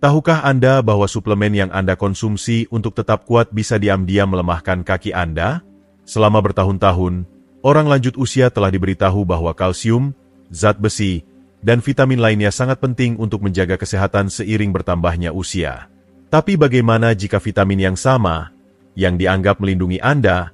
Tahukah Anda bahwa suplemen yang Anda konsumsi untuk tetap kuat bisa diam-diam melemahkan kaki Anda? Selama bertahun-tahun, orang lanjut usia telah diberitahu bahwa kalsium, zat besi, dan vitamin lainnya sangat penting untuk menjaga kesehatan seiring bertambahnya usia. Tapi bagaimana jika vitamin yang sama, yang dianggap melindungi Anda,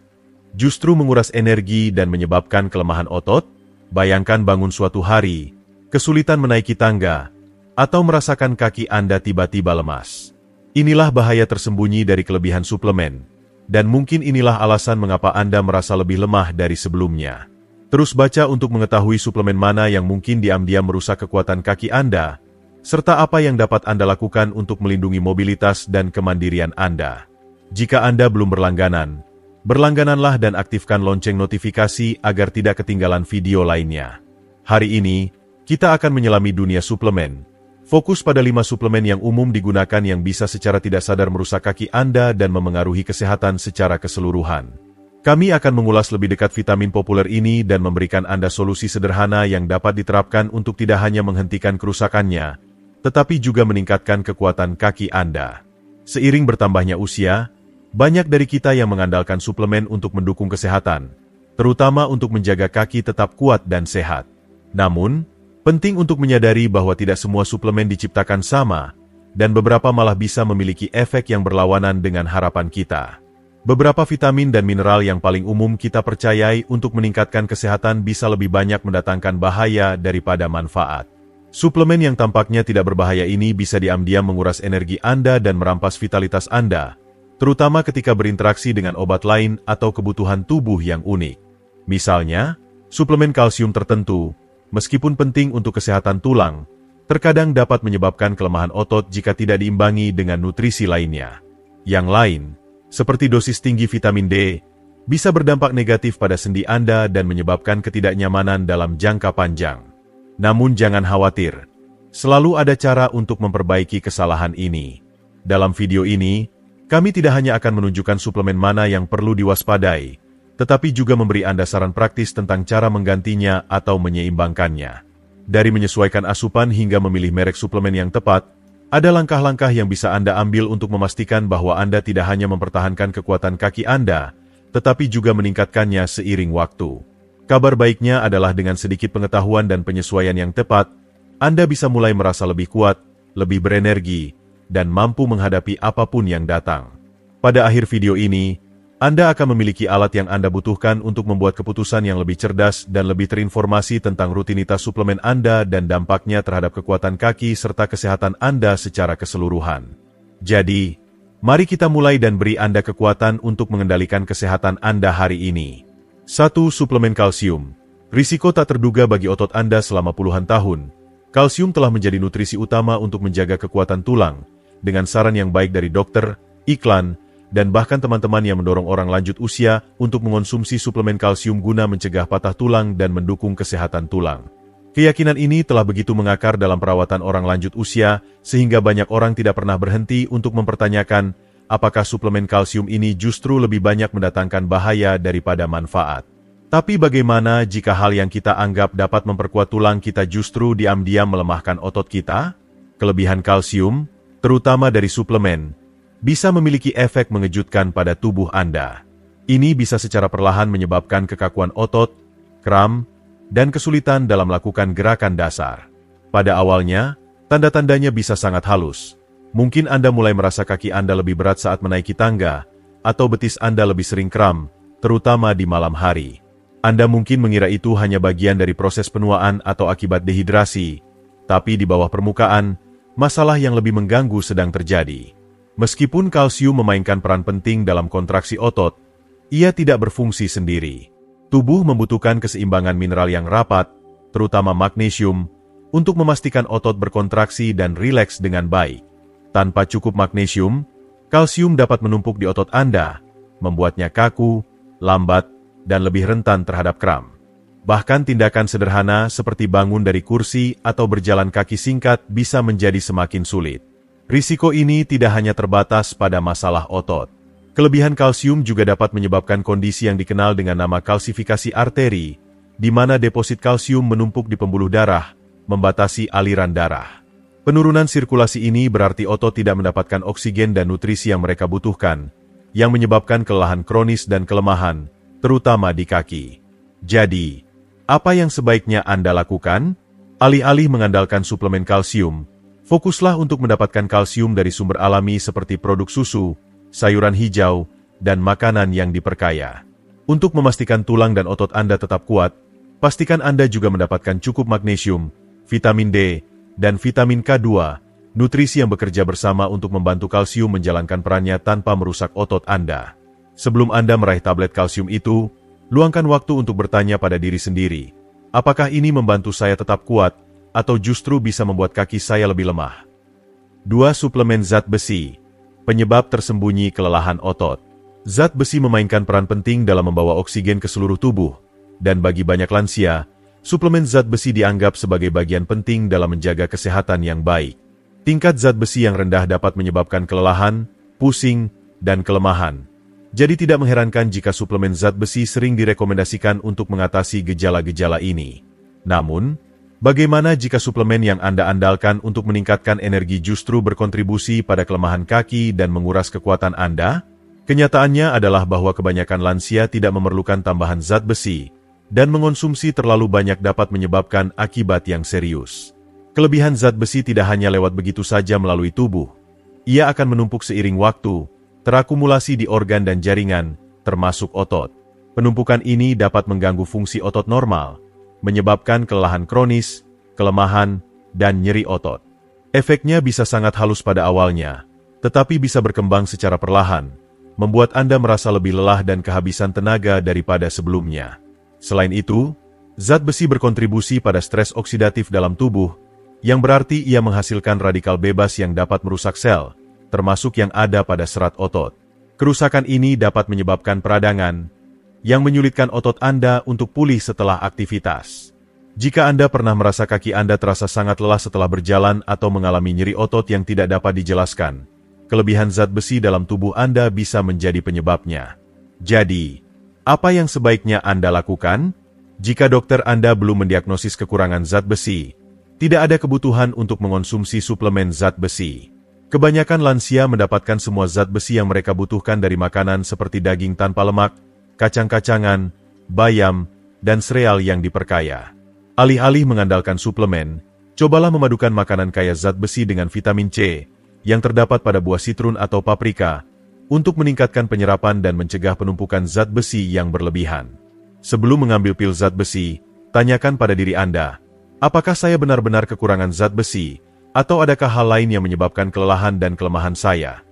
justru menguras energi dan menyebabkan kelemahan otot? Bayangkan bangun suatu hari, kesulitan menaiki tangga, atau merasakan kaki Anda tiba-tiba lemas. Inilah bahaya tersembunyi dari kelebihan suplemen, dan mungkin inilah alasan mengapa Anda merasa lebih lemah dari sebelumnya. Terus baca untuk mengetahui suplemen mana yang mungkin diam-diam merusak kekuatan kaki Anda, serta apa yang dapat Anda lakukan untuk melindungi mobilitas dan kemandirian Anda. Jika Anda belum berlangganan, berlanggananlah dan aktifkan lonceng notifikasi agar tidak ketinggalan video lainnya. Hari ini, kita akan menyelami dunia suplemen. Fokus pada 5 suplemen yang umum digunakan yang bisa secara tidak sadar merusak kaki Anda dan memengaruhi kesehatan secara keseluruhan. Kami akan mengulas lebih dekat vitamin populer ini dan memberikan Anda solusi sederhana yang dapat diterapkan untuk tidak hanya menghentikan kerusakannya, tetapi juga meningkatkan kekuatan kaki Anda. Seiring bertambahnya usia, banyak dari kita yang mengandalkan suplemen untuk mendukung kesehatan, terutama untuk menjaga kaki tetap kuat dan sehat. Namun, penting untuk menyadari bahwa tidak semua suplemen diciptakan sama, dan beberapa malah bisa memiliki efek yang berlawanan dengan harapan kita. Beberapa vitamin dan mineral yang paling umum kita percayai untuk meningkatkan kesehatan bisa lebih banyak mendatangkan bahaya daripada manfaat. Suplemen yang tampaknya tidak berbahaya ini bisa diam-diam menguras energi Anda dan merampas vitalitas Anda, terutama ketika berinteraksi dengan obat lain atau kebutuhan tubuh yang unik. Misalnya, suplemen kalsium tertentu, meskipun penting untuk kesehatan tulang, terkadang dapat menyebabkan kelemahan otot jika tidak diimbangi dengan nutrisi lainnya. Yang lain, seperti dosis tinggi vitamin D, bisa berdampak negatif pada sendi Anda dan menyebabkan ketidaknyamanan dalam jangka panjang. Namun jangan khawatir, selalu ada cara untuk memperbaiki kesalahan ini. Dalam video ini, kami tidak hanya akan menunjukkan suplemen mana yang perlu diwaspadai, tetapi juga memberi Anda saran praktis tentang cara menggantinya atau menyeimbangkannya. Dari menyesuaikan asupan hingga memilih merek suplemen yang tepat, ada langkah-langkah yang bisa Anda ambil untuk memastikan bahwa Anda tidak hanya mempertahankan kekuatan kaki Anda, tetapi juga meningkatkannya seiring waktu. Kabar baiknya adalah dengan sedikit pengetahuan dan penyesuaian yang tepat, Anda bisa mulai merasa lebih kuat, lebih berenergi, dan mampu menghadapi apapun yang datang. Pada akhir video ini, Anda akan memiliki alat yang Anda butuhkan untuk membuat keputusan yang lebih cerdas dan lebih terinformasi tentang rutinitas suplemen Anda dan dampaknya terhadap kekuatan kaki serta kesehatan Anda secara keseluruhan. Jadi, mari kita mulai dan beri Anda kekuatan untuk mengendalikan kesehatan Anda hari ini. 1. Suplemen kalsium. Risiko tak terduga bagi otot Anda selama puluhan tahun. Kalsium telah menjadi nutrisi utama untuk menjaga kekuatan tulang, dengan saran yang baik dari dokter, iklan, dan bahkan teman-teman yang mendorong orang lanjut usia untuk mengonsumsi suplemen kalsium guna mencegah patah tulang dan mendukung kesehatan tulang. Keyakinan ini telah begitu mengakar dalam perawatan orang lanjut usia, sehingga banyak orang tidak pernah berhenti untuk mempertanyakan apakah suplemen kalsium ini justru lebih banyak mendatangkan bahaya daripada manfaat. Tapi bagaimana jika hal yang kita anggap dapat memperkuat tulang kita justru diam-diam melemahkan otot kita? Kelebihan kalsium, terutama dari suplemen, bisa memiliki efek mengejutkan pada tubuh Anda. Ini bisa secara perlahan menyebabkan kekakuan otot, kram, dan kesulitan dalam melakukan gerakan dasar. Pada awalnya, tanda-tandanya bisa sangat halus. Mungkin Anda mulai merasa kaki Anda lebih berat saat menaiki tangga, atau betis Anda lebih sering kram, terutama di malam hari. Anda mungkin mengira itu hanya bagian dari proses penuaan atau akibat dehidrasi, tapi di bawah permukaan, masalah yang lebih mengganggu sedang terjadi. Meskipun kalsium memainkan peran penting dalam kontraksi otot, ia tidak berfungsi sendiri. Tubuh membutuhkan keseimbangan mineral yang rapat, terutama magnesium, untuk memastikan otot berkontraksi dan rileks dengan baik. Tanpa cukup magnesium, kalsium dapat menumpuk di otot Anda, membuatnya kaku, lambat, dan lebih rentan terhadap kram. Bahkan tindakan sederhana seperti bangun dari kursi atau berjalan kaki singkat bisa menjadi semakin sulit. Risiko ini tidak hanya terbatas pada masalah otot. Kelebihan kalsium juga dapat menyebabkan kondisi yang dikenal dengan nama kalsifikasi arteri, di mana deposit kalsium menumpuk di pembuluh darah, membatasi aliran darah. Penurunan sirkulasi ini berarti otot tidak mendapatkan oksigen dan nutrisi yang mereka butuhkan, yang menyebabkan kelelahan kronis dan kelemahan, terutama di kaki. Jadi, apa yang sebaiknya Anda lakukan? Alih-alih mengandalkan suplemen kalsium, fokuslah untuk mendapatkan kalsium dari sumber alami seperti produk susu, sayuran hijau, dan makanan yang diperkaya. Untuk memastikan tulang dan otot Anda tetap kuat, pastikan Anda juga mendapatkan cukup magnesium, vitamin D, dan vitamin K2, nutrisi yang bekerja bersama untuk membantu kalsium menjalankan perannya tanpa merusak otot Anda. Sebelum Anda meraih tablet kalsium itu, luangkan waktu untuk bertanya pada diri sendiri, apakah ini membantu saya tetap kuat, atau justru bisa membuat kaki saya lebih lemah? 2. Suplemen zat besi. Penyebab tersembunyi kelelahan otot. Zat besi memainkan peran penting dalam membawa oksigen ke seluruh tubuh, dan bagi banyak lansia, suplemen zat besi dianggap sebagai bagian penting dalam menjaga kesehatan yang baik. Tingkat zat besi yang rendah dapat menyebabkan kelelahan, pusing, dan kelemahan. Jadi tidak mengherankan jika suplemen zat besi sering direkomendasikan untuk mengatasi gejala-gejala ini. Namun, bagaimana jika suplemen yang Anda andalkan untuk meningkatkan energi justru berkontribusi pada kelemahan kaki dan menguras kekuatan Anda? Kenyataannya adalah bahwa kebanyakan lansia tidak memerlukan tambahan zat besi, dan mengonsumsi terlalu banyak dapat menyebabkan akibat yang serius. Kelebihan zat besi tidak hanya lewat begitu saja melalui tubuh. Ia akan menumpuk seiring waktu, terakumulasi di organ dan jaringan, termasuk otot. Penumpukan ini dapat mengganggu fungsi otot normal, menyebabkan kelelahan kronis, kelemahan, dan nyeri otot. Efeknya bisa sangat halus pada awalnya, tetapi bisa berkembang secara perlahan, membuat Anda merasa lebih lelah dan kehabisan tenaga daripada sebelumnya. Selain itu, zat besi berkontribusi pada stres oksidatif dalam tubuh, yang berarti ia menghasilkan radikal bebas yang dapat merusak sel, termasuk yang ada pada serat otot. Kerusakan ini dapat menyebabkan peradangan, yang menyulitkan otot Anda untuk pulih setelah aktivitas. Jika Anda pernah merasa kaki Anda terasa sangat lelah setelah berjalan atau mengalami nyeri otot yang tidak dapat dijelaskan, kelebihan zat besi dalam tubuh Anda bisa menjadi penyebabnya. Jadi, apa yang sebaiknya Anda lakukan? Jika dokter Anda belum mendiagnosis kekurangan zat besi, tidak ada kebutuhan untuk mengonsumsi suplemen zat besi. Kebanyakan lansia mendapatkan semua zat besi yang mereka butuhkan dari makanan seperti daging tanpa lemak, kacang-kacangan, bayam, dan sereal yang diperkaya. Alih-alih mengandalkan suplemen, cobalah memadukan makanan kaya zat besi dengan vitamin C, yang terdapat pada buah sitrun atau paprika, untuk meningkatkan penyerapan dan mencegah penumpukan zat besi yang berlebihan. Sebelum mengambil pil zat besi, tanyakan pada diri Anda, apakah saya benar-benar kekurangan zat besi, atau adakah hal lain yang menyebabkan kelelahan dan kelemahan saya?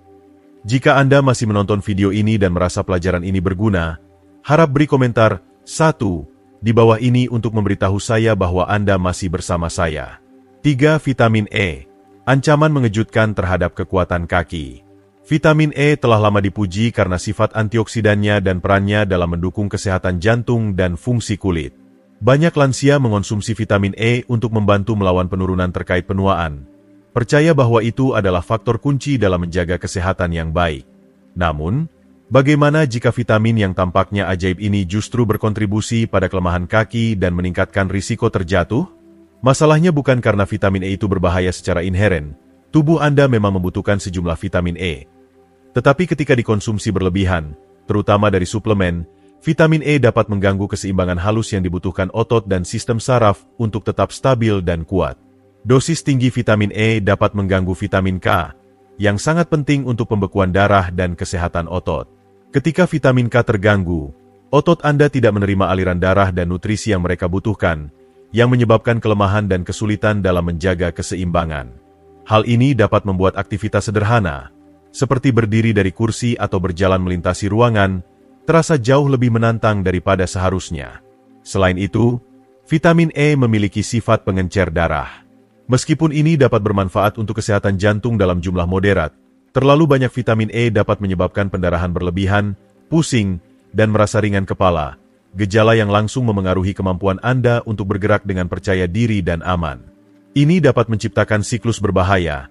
Jika Anda masih menonton video ini dan merasa pelajaran ini berguna, harap beri komentar 1 di bawah ini untuk memberitahu saya bahwa Anda masih bersama saya. 3. Vitamin E. Ancaman mengejutkan terhadap kekuatan kaki. Vitamin E telah lama dipuji karena sifat antioksidannya dan perannya dalam mendukung kesehatan jantung dan fungsi kulit. Banyak lansia mengonsumsi vitamin E untuk membantu melawan penurunan terkait penuaan. Percaya bahwa itu adalah faktor kunci dalam menjaga kesehatan yang baik. Namun, bagaimana jika vitamin yang tampaknya ajaib ini justru berkontribusi pada kelemahan kaki dan meningkatkan risiko terjatuh? Masalahnya bukan karena vitamin E itu berbahaya secara inheren. Tubuh Anda memang membutuhkan sejumlah vitamin E. Tetapi ketika dikonsumsi berlebihan, terutama dari suplemen, vitamin E dapat mengganggu keseimbangan halus yang dibutuhkan otot dan sistem saraf untuk tetap stabil dan kuat. Dosis tinggi vitamin E dapat mengganggu vitamin K, yang sangat penting untuk pembekuan darah dan kesehatan otot. Ketika vitamin K terganggu, otot Anda tidak menerima aliran darah dan nutrisi yang mereka butuhkan, yang menyebabkan kelemahan dan kesulitan dalam menjaga keseimbangan. Hal ini dapat membuat aktivitas sederhana, seperti berdiri dari kursi atau berjalan melintasi ruangan, terasa jauh lebih menantang daripada seharusnya. Selain itu, vitamin E memiliki sifat pengencer darah. Meskipun ini dapat bermanfaat untuk kesehatan jantung dalam jumlah moderat, terlalu banyak vitamin E dapat menyebabkan pendarahan berlebihan, pusing, dan merasa ringan kepala, gejala yang langsung memengaruhi kemampuan Anda untuk bergerak dengan percaya diri dan aman. Ini dapat menciptakan siklus berbahaya,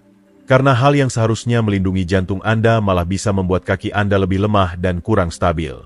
karena hal yang seharusnya melindungi jantung Anda malah bisa membuat kaki Anda lebih lemah dan kurang stabil.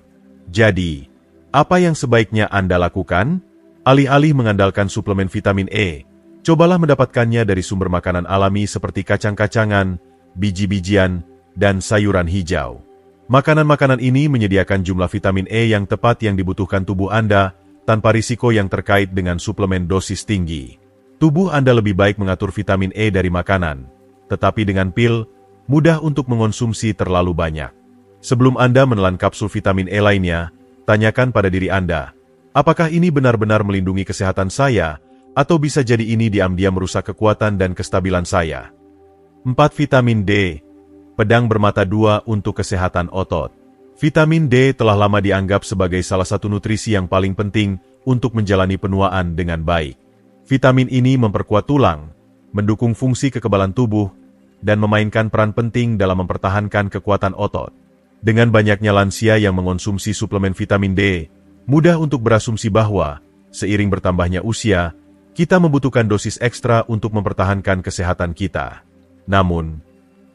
Jadi, apa yang sebaiknya Anda lakukan? Alih-alih mengandalkan suplemen vitamin E, Cobalah mendapatkannya dari sumber makanan alami seperti kacang-kacangan, biji-bijian, dan sayuran hijau. Makanan-makanan ini menyediakan jumlah vitamin E yang tepat yang dibutuhkan tubuh Anda tanpa risiko yang terkait dengan suplemen dosis tinggi. Tubuh Anda lebih baik mengatur vitamin E dari makanan, tetapi dengan pil, mudah untuk mengonsumsi terlalu banyak. Sebelum Anda menelan kapsul vitamin E lainnya, tanyakan pada diri Anda, apakah ini benar-benar melindungi kesehatan saya, atau bisa jadi ini diam-diam merusak kekuatan dan kestabilan saya. 4. Vitamin D. Pedang bermata dua untuk kesehatan otot. Vitamin D telah lama dianggap sebagai salah satu nutrisi yang paling penting untuk menjalani penuaan dengan baik. Vitamin ini memperkuat tulang, mendukung fungsi kekebalan tubuh, dan memainkan peran penting dalam mempertahankan kekuatan otot. Dengan banyaknya lansia yang mengonsumsi suplemen vitamin D, mudah untuk berasumsi bahwa, seiring bertambahnya usia, kita membutuhkan dosis ekstra untuk mempertahankan kesehatan kita. Namun,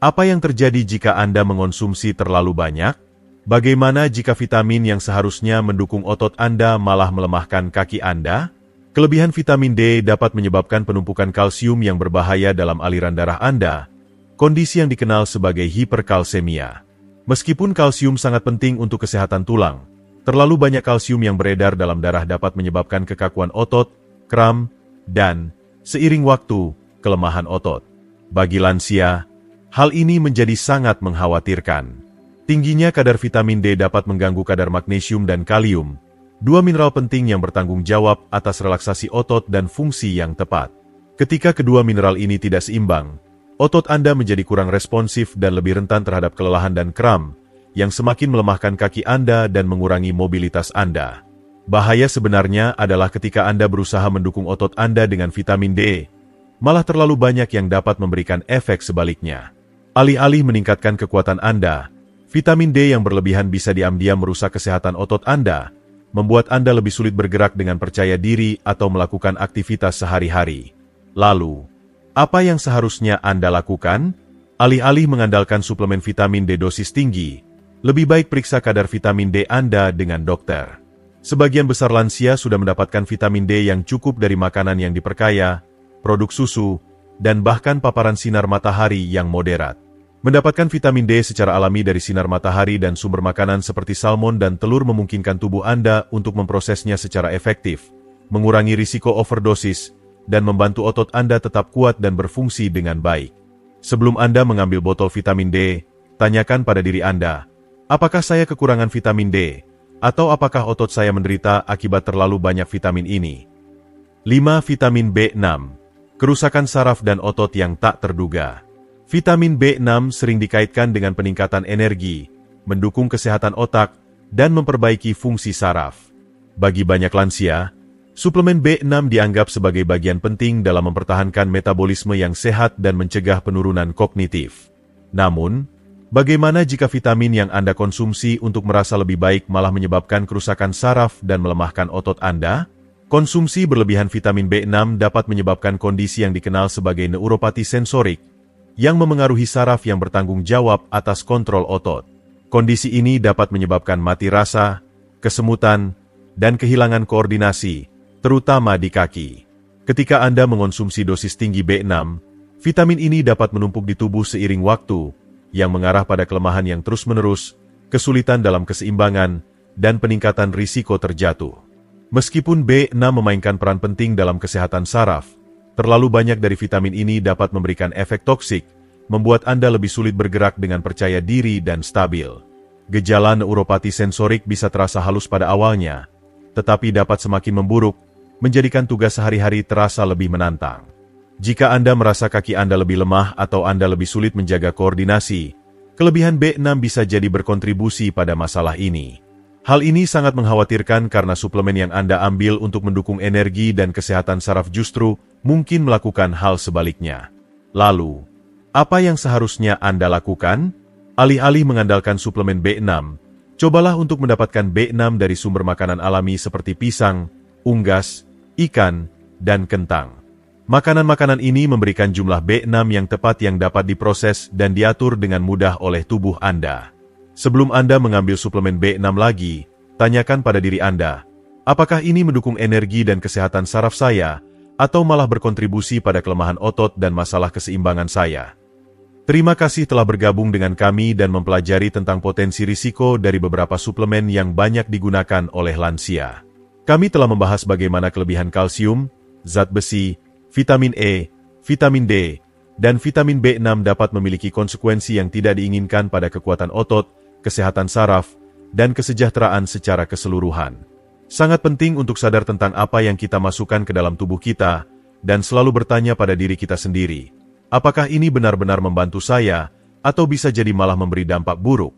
apa yang terjadi jika Anda mengonsumsi terlalu banyak? Bagaimana jika vitamin yang seharusnya mendukung otot Anda malah melemahkan kaki Anda? Kelebihan vitamin D dapat menyebabkan penumpukan kalsium yang berbahaya dalam aliran darah Anda, kondisi yang dikenal sebagai hiperkalsemia. Meskipun kalsium sangat penting untuk kesehatan tulang, terlalu banyak kalsium yang beredar dalam darah dapat menyebabkan kekakuan otot, kram, dan, seiring waktu, kelemahan otot. Bagi lansia, hal ini menjadi sangat mengkhawatirkan. Tingginya kadar vitamin D dapat mengganggu kadar magnesium dan kalium, dua mineral penting yang bertanggung jawab atas relaksasi otot dan fungsi yang tepat. Ketika kedua mineral ini tidak seimbang, otot Anda menjadi kurang responsif dan lebih rentan terhadap kelelahan dan kram, yang semakin melemahkan kaki Anda dan mengurangi mobilitas Anda. Bahaya sebenarnya adalah ketika Anda berusaha mendukung otot Anda dengan vitamin D, malah terlalu banyak yang dapat memberikan efek sebaliknya. Alih-alih meningkatkan kekuatan Anda, vitamin D yang berlebihan bisa diam-diam merusak kesehatan otot Anda, membuat Anda lebih sulit bergerak dengan percaya diri atau melakukan aktivitas sehari-hari. Lalu, apa yang seharusnya Anda lakukan? Alih-alih mengandalkan suplemen vitamin D dosis tinggi, lebih baik periksa kadar vitamin D Anda dengan dokter. Sebagian besar lansia sudah mendapatkan vitamin D yang cukup dari makanan yang diperkaya, produk susu, dan bahkan paparan sinar matahari yang moderat. Mendapatkan vitamin D secara alami dari sinar matahari dan sumber makanan seperti salmon dan telur memungkinkan tubuh Anda untuk memprosesnya secara efektif, mengurangi risiko overdosis, dan membantu otot Anda tetap kuat dan berfungsi dengan baik. Sebelum Anda mengambil botol vitamin D, tanyakan pada diri Anda, apakah saya kekurangan vitamin D? Atau apakah otot saya menderita akibat terlalu banyak vitamin ini? 5. Vitamin B6. Kerusakan saraf dan otot yang tak terduga. Vitamin B6 sering dikaitkan dengan peningkatan energi, mendukung kesehatan otak, dan memperbaiki fungsi saraf. Bagi banyak lansia, suplemen B6 dianggap sebagai bagian penting dalam mempertahankan metabolisme yang sehat dan mencegah penurunan kognitif. Namun, bagaimana jika vitamin yang Anda konsumsi untuk merasa lebih baik malah menyebabkan kerusakan saraf dan melemahkan otot Anda? Konsumsi berlebihan vitamin B6 dapat menyebabkan kondisi yang dikenal sebagai neuropati sensorik, yang memengaruhi saraf yang bertanggung jawab atas kontrol otot. Kondisi ini dapat menyebabkan mati rasa, kesemutan, dan kehilangan koordinasi, terutama di kaki. Ketika Anda mengonsumsi dosis tinggi B6, vitamin ini dapat menumpuk di tubuh seiring waktu, yang mengarah pada kelemahan yang terus-menerus, kesulitan dalam keseimbangan, dan peningkatan risiko terjatuh. Meskipun B6 memainkan peran penting dalam kesehatan saraf, terlalu banyak dari vitamin ini dapat memberikan efek toksik, membuat Anda lebih sulit bergerak dengan percaya diri dan stabil. Gejala neuropati sensorik bisa terasa halus pada awalnya, tetapi dapat semakin memburuk, menjadikan tugas sehari-hari terasa lebih menantang. Jika Anda merasa kaki Anda lebih lemah atau Anda lebih sulit menjaga koordinasi, kelebihan B6 bisa jadi berkontribusi pada masalah ini. Hal ini sangat mengkhawatirkan karena suplemen yang Anda ambil untuk mendukung energi dan kesehatan saraf justru mungkin melakukan hal sebaliknya. Lalu, apa yang seharusnya Anda lakukan? Alih-alih mengandalkan suplemen B6, cobalah untuk mendapatkan B6 dari sumber makanan alami seperti pisang, unggas, ikan, dan kentang. Makanan-makanan ini memberikan jumlah B6 yang tepat yang dapat diproses dan diatur dengan mudah oleh tubuh Anda. Sebelum Anda mengambil suplemen B6 lagi, tanyakan pada diri Anda, apakah ini mendukung energi dan kesehatan saraf saya, atau malah berkontribusi pada kelemahan otot dan masalah keseimbangan saya. Terima kasih telah bergabung dengan kami dan mempelajari tentang potensi risiko dari beberapa suplemen yang banyak digunakan oleh lansia. Kami telah membahas bagaimana kelebihan kalsium, zat besi, vitamin E, vitamin D, dan vitamin B6 dapat memiliki konsekuensi yang tidak diinginkan pada kekuatan otot, kesehatan saraf, dan kesejahteraan secara keseluruhan. Sangat penting untuk sadar tentang apa yang kita masukkan ke dalam tubuh kita, dan selalu bertanya pada diri kita sendiri, apakah ini benar-benar membantu saya, atau bisa jadi malah memberi dampak buruk?